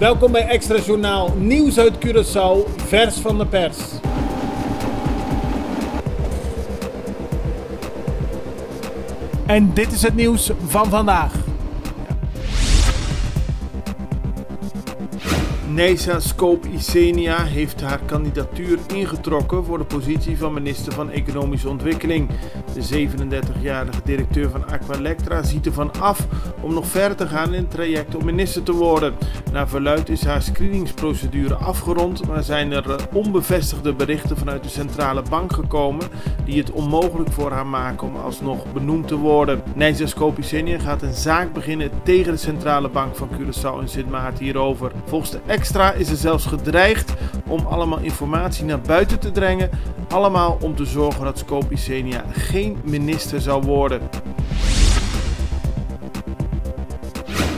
Welkom bij Extra Journaal, nieuws uit Curaçao, vers van de pers. En dit is het nieuws van vandaag. Neisa Skop-Isenia heeft haar kandidatuur ingetrokken voor de positie van minister van Economische Ontwikkeling. De 37-jarige directeur van Aqualectra ziet ervan af om nog verder te gaan in het traject om minister te worden. Naar verluidt is haar screeningsprocedure afgerond, maar zijn er onbevestigde berichten vanuit de centrale bank gekomen die het onmogelijk voor haar maken om alsnog benoemd te worden. Neisa Skop-Isenia gaat een zaak beginnen tegen de centrale bank van Curaçao in Sint Maarten hierover. Volgens de Extra is er zelfs gedreigd om allemaal informatie naar buiten te brengen, allemaal om te zorgen dat Skop-Isenia geen minister zou worden.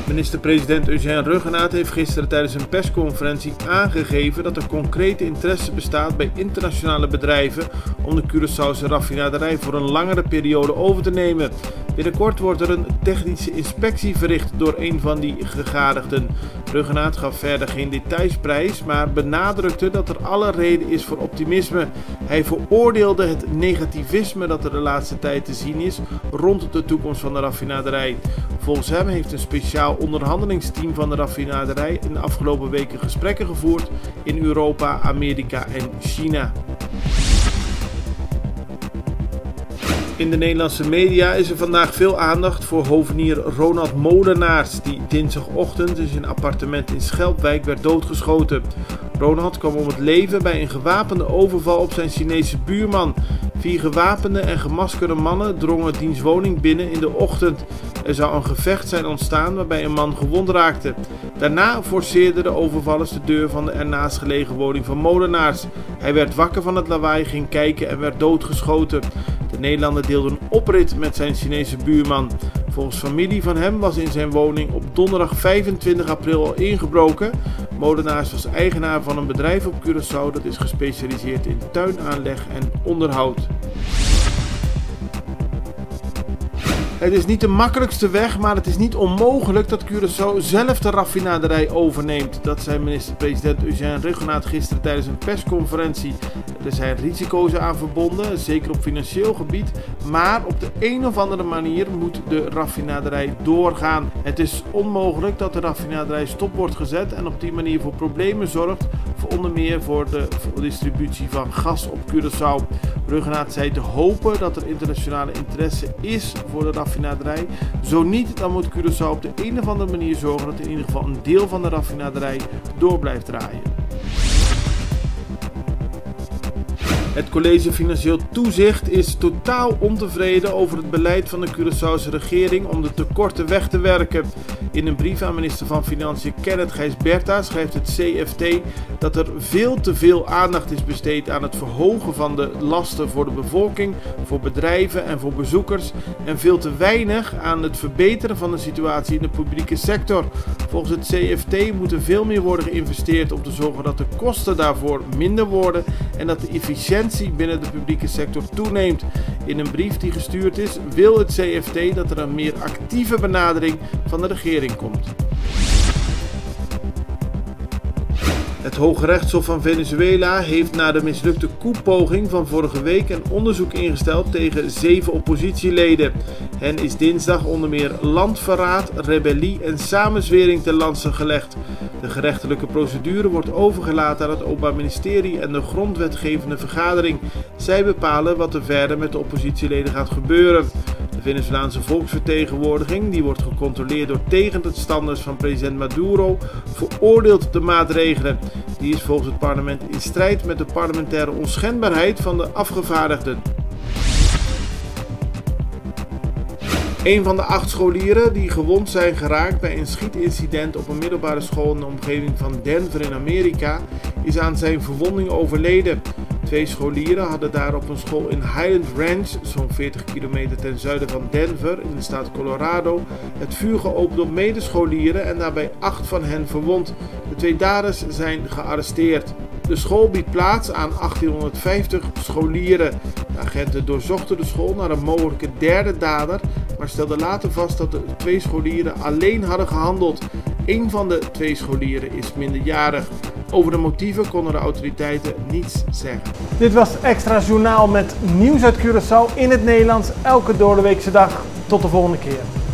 Minister-president Eugène Ruggenaat heeft gisteren tijdens een persconferentie aangegeven dat er concrete interesse bestaat bij internationale bedrijven om de Curaçaose raffinaderij voor een langere periode over te nemen. Binnenkort wordt er een technische inspectie verricht door een van die gegadigden. Ruggenaat gaf verder geen details prijs, maar benadrukte dat er alle reden is voor optimisme. Hij veroordeelde het negativisme dat er de laatste tijd te zien is rond de toekomst van de raffinaderij. Volgens hem heeft een speciaal onderhandelingsteam van de raffinaderij in de afgelopen weken gesprekken gevoerd in Europa, Amerika en China. In de Nederlandse media is er vandaag veel aandacht voor hovenier Ronald Molenaars, die dinsdagochtend in zijn appartement in Schelpwijk werd doodgeschoten. Ronald kwam om het leven bij een gewapende overval op zijn Chinese buurman. 4 gewapende en gemaskerde mannen drongen diens woning binnen in de ochtend. Er zou een gevecht zijn ontstaan waarbij een man gewond raakte. Daarna forceerden de overvallers de deur van de ernaast gelegen woning van Molenaars. Hij werd wakker van het lawaai, ging kijken en werd doodgeschoten. De Nederlander deelde een oprit met zijn Chinese buurman. Volgens familie van hem was in zijn woning op donderdag 25 april al ingebroken. Molenaars was eigenaar van een bedrijf op Curaçao dat is gespecialiseerd in tuinaanleg en onderhoud. Het is niet de makkelijkste weg, maar het is niet onmogelijk dat Curaçao zelf de raffinaderij overneemt. Dat zei minister-president Eugène Ruggenaat gisteren tijdens een persconferentie. Er zijn risico's aan verbonden, zeker op financieel gebied, maar op de een of andere manier moet de raffinaderij doorgaan. Het is onmogelijk dat de raffinaderij stop wordt gezet en op die manier voor problemen zorgt, voor onder meer voor de distributie van gas op Curaçao. Ruggenaat zei te hopen dat er internationale interesse is voor de raffinaderij. Zo niet, dan moet Curaçao op de een of andere manier zorgen dat in ieder geval een deel van de raffinaderij door blijft draaien. Het College Financieel Toezicht is totaal ontevreden over het beleid van de Curaçaose regering om de tekorten weg te werken. In een brief aan minister van Financiën Kenneth Gijsberta schrijft het CFT dat er veel te veel aandacht is besteed aan het verhogen van de lasten voor de bevolking, voor bedrijven en voor bezoekers en veel te weinig aan het verbeteren van de situatie in de publieke sector. Volgens het CFT moet er veel meer worden geïnvesteerd om te zorgen dat de kosten daarvoor minder worden en dat de efficiëntie binnen de publieke sector toeneemt. In een brief die gestuurd is, wil het CFT dat er een meer actieve benadering van de regering komt. Het Hoge Rechtshof van Venezuela heeft na de mislukte koepoging van vorige week een onderzoek ingesteld tegen 7 oppositieleden. Hen is dinsdag onder meer landverraad, rebellie en samenzwering ten laste gelegd. De gerechtelijke procedure wordt overgelaten aan het Openbaar Ministerie en de grondwetgevende vergadering. Zij bepalen wat er verder met de oppositieleden gaat gebeuren. De Venezolaanse volksvertegenwoordiging, die wordt gecontroleerd door tegenstanders van president Maduro, veroordeelt de maatregelen. Die is volgens het parlement in strijd met de parlementaire onschendbaarheid van de afgevaardigden. Een van de 8 scholieren die gewond zijn geraakt bij een schietincident op een middelbare school in de omgeving van Denver in Amerika is aan zijn verwonding overleden. 2 scholieren hadden daar op een school in Highland Ranch, zo'n 40 kilometer ten zuiden van Denver in de staat Colorado, het vuur geopend op medescholieren en daarbij 8 van hen verwond. De 2 daders zijn gearresteerd. De school biedt plaats aan 1850 scholieren. De agenten doorzochten de school naar een mogelijke derde dader, maar stelden later vast dat de 2 scholieren alleen hadden gehandeld. Eén van de 2 scholieren is minderjarig. Over de motieven konden de autoriteiten niets zeggen. Dit was Extra Journaal met nieuws uit Curaçao in het Nederlands elke doordeweekse dag. Tot de volgende keer.